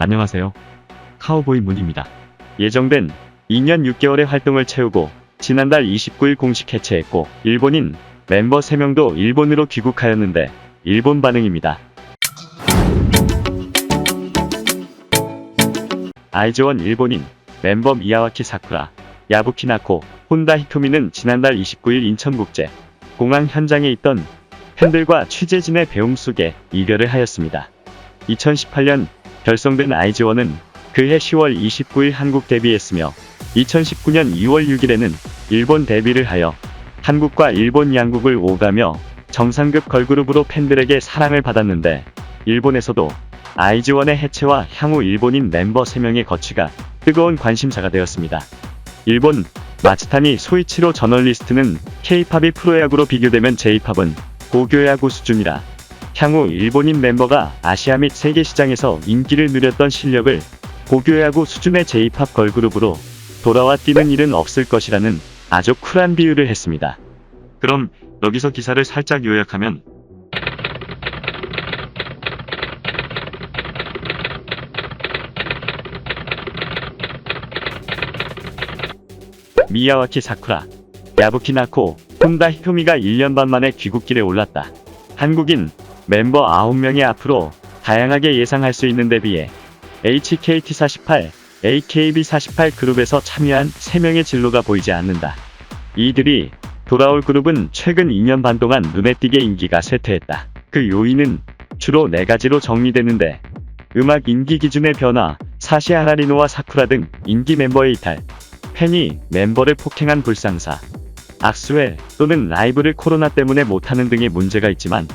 안녕하세요. 카우보이 문입니다. 예정된 2년 6개월의 활동을 채우고 지난달 29일 공식 해체했고 일본인 멤버 3명도 일본으로 귀국하였는데 일본 반응입니다. 아이즈원 일본인 멤버 미야와키 사쿠라, 야부키 나코, 혼다 히토미는 지난달 29일 인천국제 공항 현장에 있던 팬들과 취재진의 배웅 속에 이별을 하였습니다. 2018년 결성된 아이즈원은 그해 10월 29일 한국 데뷔했으며 2019년 2월 6일에는 일본 데뷔를 하여 한국과 일본 양국을 오가며 정상급 걸그룹으로 팬들에게 사랑을 받았는데 일본에서도 아이즈원의 해체와 향후 일본인 멤버 3명의 거취가 뜨거운 관심사가 되었습니다. 일본 마츠타니 소이치로 저널리스트는 K-팝이 프로야구로 비교되면 J-팝은 고교야구 수준이라 향후 일본인 멤버가 아시아 및 세계 시장에서 인기를 누렸던 실력을 고교야구 수준의 J-팝 걸그룹으로 돌아와 뛰는 일은 없을 것이라는 아주 쿨한 비유를 했습니다. 그럼 여기서 기사를 살짝 요약하면 미야와키 사쿠라, 야부키 나코, 혼다 히토미가 1년 반 만에 귀국길에 올랐다. 한국인 멤버 9명이 앞으로 다양하게 예상할 수 있는 데 비해 HKT48, AKB48 그룹에서 참여한 3명의 진로가 보이지 않는다. 이들이 돌아올 그룹은 최근 2년 반 동안 눈에 띄게 인기가 쇠퇴했다. 그 요인은 주로 4가지로 정리되는데 음악 인기 기준의 변화, 사시 하라리노와 사쿠라 등 인기 멤버의 이탈, 팬이 멤버를 폭행한 불상사, 악수회 또는 라이브를 코로나 때문에 못하는 등의 문제가 있지만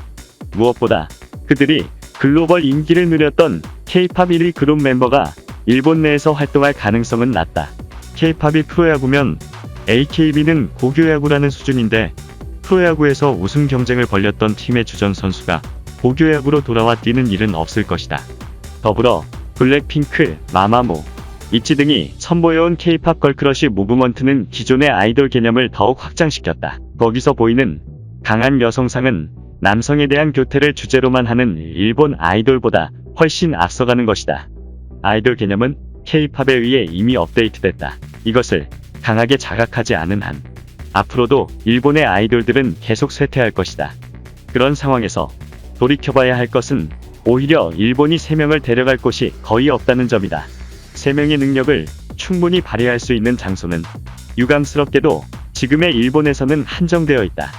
무엇보다 그들이 글로벌 인기를 누렸던 K-팝 1위 그룹 멤버가 일본 내에서 활동할 가능성은 낮다. K-팝이 프로야구면 AKB는 고교야구라는 수준인데 프로야구에서 우승 경쟁을 벌였던 팀의 주전 선수가 고교야구로 돌아와 뛰는 일은 없을 것이다. 더불어 블랙핑크, 마마무, 이치 등이 선보여온 K-팝 걸크러쉬 무브먼트는 기존의 아이돌 개념을 더욱 확장시켰다. 거기서 보이는 강한 여성상은 남성에 대한 교태를 주제로만 하는 일본 아이돌보다 훨씬 앞서가는 것이다. 아이돌 개념은 K-팝에 의해 이미 업데이트됐다. 이것을 강하게 자각하지 않은 한 앞으로도 일본의 아이돌들은 계속 쇠퇴할 것이다. 그런 상황에서 돌이켜봐야 할 것은 오히려 일본이 3명을 데려갈 곳이 거의 없다는 점이다. 3명의 능력을 충분히 발휘할 수 있는 장소는 유감스럽게도 지금의 일본에서는 한정되어 있다.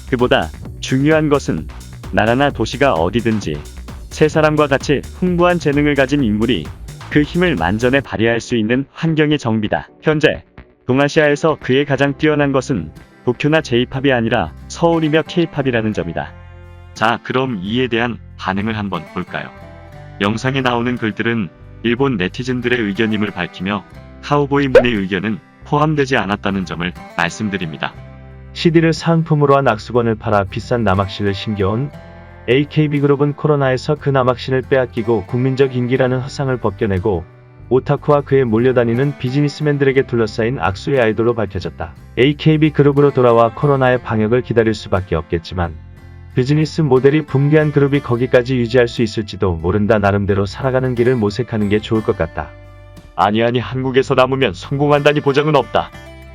그보다 중요한 것은 나라나 도시가 어디든지 3사람과 같이 풍부한 재능을 가진 인물이 그 힘을 만전에 발휘할 수 있는 환경의 정비다. 현재 동아시아에서 그에 가장 뛰어난 것은 도쿄나 J-팝이 아니라 서울이며 K-팝이라는 점이다. 자, 그럼 이에 대한 반응을 한번 볼까요? 영상에 나오는 글들은 일본 네티즌들의 의견임을 밝히며 카우보이 문의 의견은 포함되지 않았다는 점을 말씀드립니다. CD를 사은품으로 한 악수건을 팔아 비싼 남학신을 심겨온 AKB그룹은 코로나에서 그 남학신을 빼앗기고 국민적 인기라는 허상을 벗겨내고 오타쿠와 그에 몰려다니는 비즈니스맨들에게 둘러싸인 악수의 아이돌로 밝혀졌다. AKB그룹으로 돌아와 코로나의 방역을 기다릴 수밖에 없겠지만 비즈니스 모델이 붕괴한 그룹이 거기까지 유지할 수 있을지도 모른다. 나름대로 살아가는 길을 모색하는 게 좋을 것 같다. 아니 한국에서 남으면 성공한다니 보장은 없다.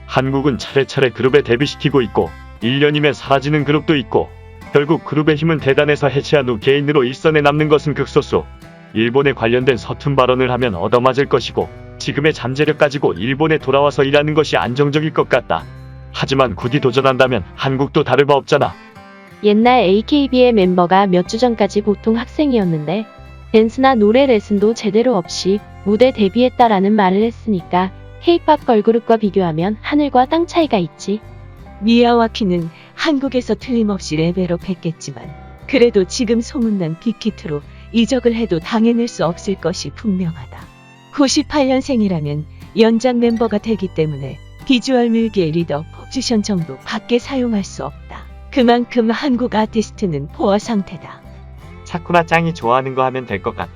한국은 차례차례 그룹에 데뷔시키고 있고 1년이면 사라지는 그룹도 있고 결국 그룹의 힘은 대단해서 해체한 후 개인으로 일선에 남는 것은 극소수. 일본에 관련된 서툰 발언을 하면 얻어맞을 것이고 지금의 잠재력 가지고 일본에 돌아와서 일하는 것이 안정적일 것 같다. 하지만 굳이 도전한다면 한국도 다를 바 없잖아. 옛날 AKB의 멤버가 몇 주 전까지 보통 학생이었는데 댄스나 노래 레슨도 제대로 없이 무대 데뷔했다라는 말을 했으니까 K-팝 걸그룹과 비교하면 하늘과 땅 차이가 있지. 미야와키는 한국에서 틀림없이 레벨업 했겠지만 그래도 지금 소문난 빅히트로 이적을 해도 당해낼 수 없을 것이 분명하다. 98년생이라면 연장 멤버가 되기 때문에 비주얼 물기의 리더 포지션 정도 밖에 사용할 수 없다. 그만큼 한국 아티스트는 포화 상태다. 사쿠라 짱이 좋아하는 거 하면 될 것 같.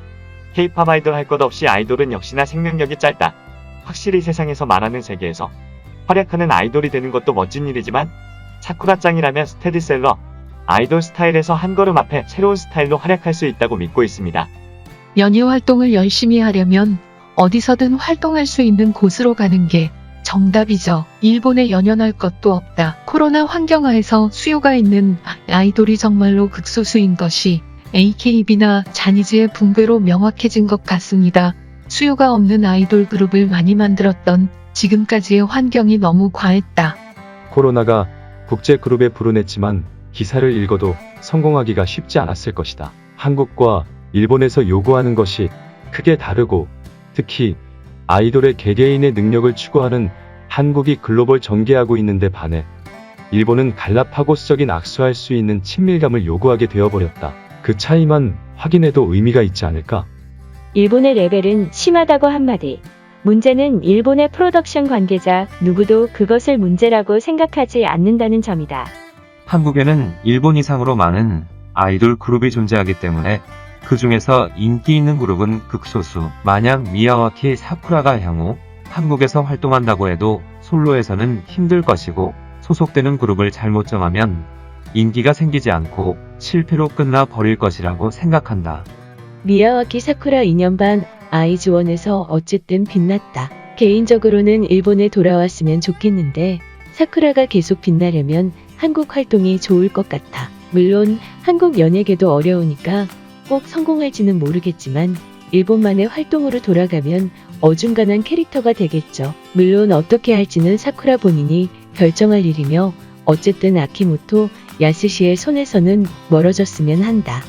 K-팝 아이돌 할 것 없이 아이돌은 역시나 생명력이 짧다. 확실히 세상에서 말하는 세계에서 활약하는 아이돌이 되는 것도 멋진 일이지만 사쿠라 짱이라면 스테디셀러, 아이돌 스타일에서 한 걸음 앞에 새로운 스타일로 활약할 수 있다고 믿고 있습니다. 연예 활동을 열심히 하려면 어디서든 활동할 수 있는 곳으로 가는 게 정답이죠. 일본에 연연할 것도 없다. 코로나 환경하에서 수요가 있는 아이돌이 정말로 극소수인 것이 AKB나 자니즈의 붕괴로 명확해진 것 같습니다. 수요가 없는 아이돌 그룹을 많이 만들었던 지금까지의 환경이 너무 과했다. 코로나가 국제 그룹에 불어냈지만 기사를 읽어도 성공하기가 쉽지 않았을 것이다. 한국과 일본에서 요구하는 것이 크게 다르고 특히 아이돌의 개개인의 능력을 추구하는 한국이 글로벌 전개하고 있는데 반해 일본은 갈라파고스적인 악수할 수 있는 친밀감을 요구하게 되어버렸다. 그 차이만 확인해도 의미가 있지 않을까? 일본의 레벨은 심하다고 한마디. 문제는 일본의 프로덕션 관계자 누구도 그것을 문제라고 생각하지 않는다는 점이다. 한국에는 일본 이상으로 많은 아이돌 그룹이 존재하기 때문에 그 중에서 인기 있는 그룹은 극소수. 만약 미야와키 사쿠라가 향후 한국에서 활동한다고 해도 솔로에서는 힘들 것이고 소속되는 그룹을 잘못 정하면 인기가 생기지 않고 실패로 끝나 버릴 것이라고 생각한다. 미야와키 사쿠라 2년 반 아이즈원에서 어쨌든 빛났다. 개인적으로는 일본에 돌아왔으면 좋겠는데 사쿠라가 계속 빛나려면 한국 활동이 좋을 것 같아. 물론 한국 연예계도 어려우니까 꼭 성공할지는 모르겠지만 일본만의 활동으로 돌아가면 어중간한 캐릭터가 되겠죠. 물론 어떻게 할지는 사쿠라 본인이 결정할 일이며 어쨌든 아키모토 야스시의 손에서는 멀어졌으면 한다.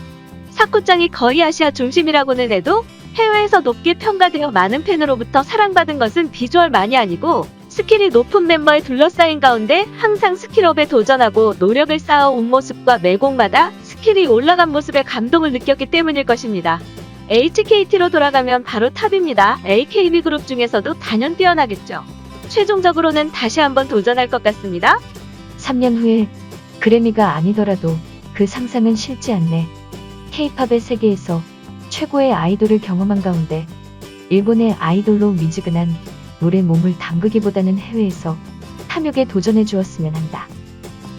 사쿠짱이 거의 아시아 중심이라고는 해도 해외에서 높게 평가되어 많은 팬으로부터 사랑받은 것은 비주얼만이 아니고 스킬이 높은 멤버에 둘러싸인 가운데 항상 스킬업에 도전하고 노력을 쌓아온 모습과 매곡마다 스킬이 올라간 모습에 감동을 느꼈기 때문일 것입니다. HKT로 돌아가면 바로 탑입니다. AKB 그룹 중에서도 단연 뛰어나겠죠. 최종적으로는 다시 한번 도전할 것 같습니다. 3년 후에 그래미가 아니더라도 그 상상은 싫지 않네. K-팝의 세계에서 최고의 아이돌을 경험한 가운데 일본의 아이돌로 미지근한 노래 몸을 담그기보다는 해외에서 탐욕에 도전해 주었으면 한다.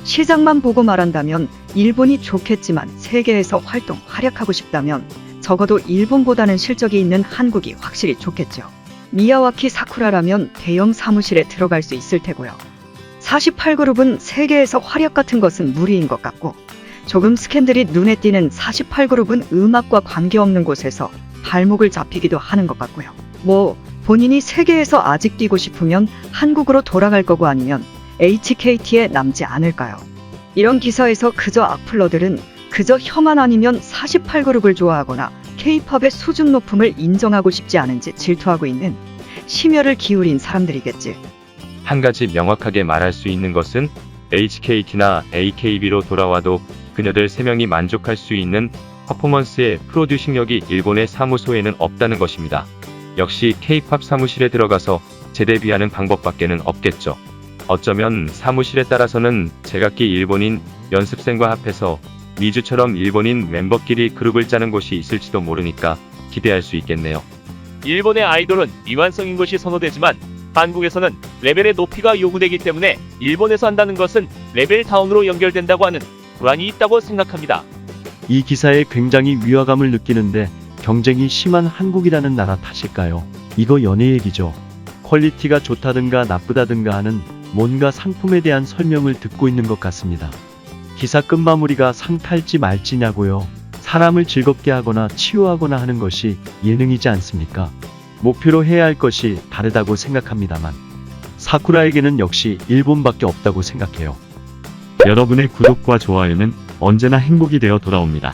시장만 보고 말한다면 일본이 좋겠지만 세계에서 활약하고 싶다면 적어도 일본보다는 실적이 있는 한국이 확실히 좋겠죠. 미야와키 사쿠라라면 대형 사무실에 들어갈 수 있을 테고요. 48그룹은 세계에서 활약 같은 것은 무리인 것 같고 조금 스캔들이 눈에 띄는 48그룹은 음악과 관계없는 곳에서 발목을 잡히기도 하는 것 같고요. 본인이 세계에서 아직 뛰고 싶으면 한국으로 돌아갈 거고 아니면 HKT에 남지 않을까요? 이런 기사에서 그저 악플러들은 그저 혀만 아니면 48그룹을 좋아하거나 K-팝의 수준 높음을 인정하고 싶지 않은지 질투하고 있는 심혈을 기울인 사람들이겠지. 한 가지 명확하게 말할 수 있는 것은 HKT나 AKB로 돌아와도 그녀들 3명이 만족할 수 있는 퍼포먼스의 프로듀싱력이 일본의 사무소에는 없다는 것입니다. 역시 K-팝 사무실에 들어가서 재데뷔하는 방법밖에는 없겠죠. 어쩌면 사무실에 따라서는 제각기 일본인 연습생과 합해서 미주처럼 일본인 멤버끼리 그룹을 짜는 곳이 있을지도 모르니까 기대할 수 있겠네요. 일본의 아이돌은 이완성인 것이 선호되지만 한국에서는 레벨의 높이가 요구되기 때문에 일본에서 한다는 것은 레벨 다운으로 연결된다고 하는 불안이 있다고 생각합니다. 이 기사에 굉장히 위화감을 느끼는데 경쟁이 심한 한국이라는 나라 탓일까요? 이거 연예 얘기죠. 퀄리티가 좋다든가 나쁘다든가 하는 뭔가 상품에 대한 설명을 듣고 있는 것 같습니다. 기사 끝마무리가 상 탈지 말지냐고요. 사람을 즐겁게 하거나 치유하거나 하는 것이 예능이지 않습니까? 목표로 해야 할 것이 다르다고 생각합니다만 사쿠라에게는 역시 일본밖에 없다고 생각해요. 여러분의 구독과 좋아요는 언제나 행복이 되어 돌아옵니다.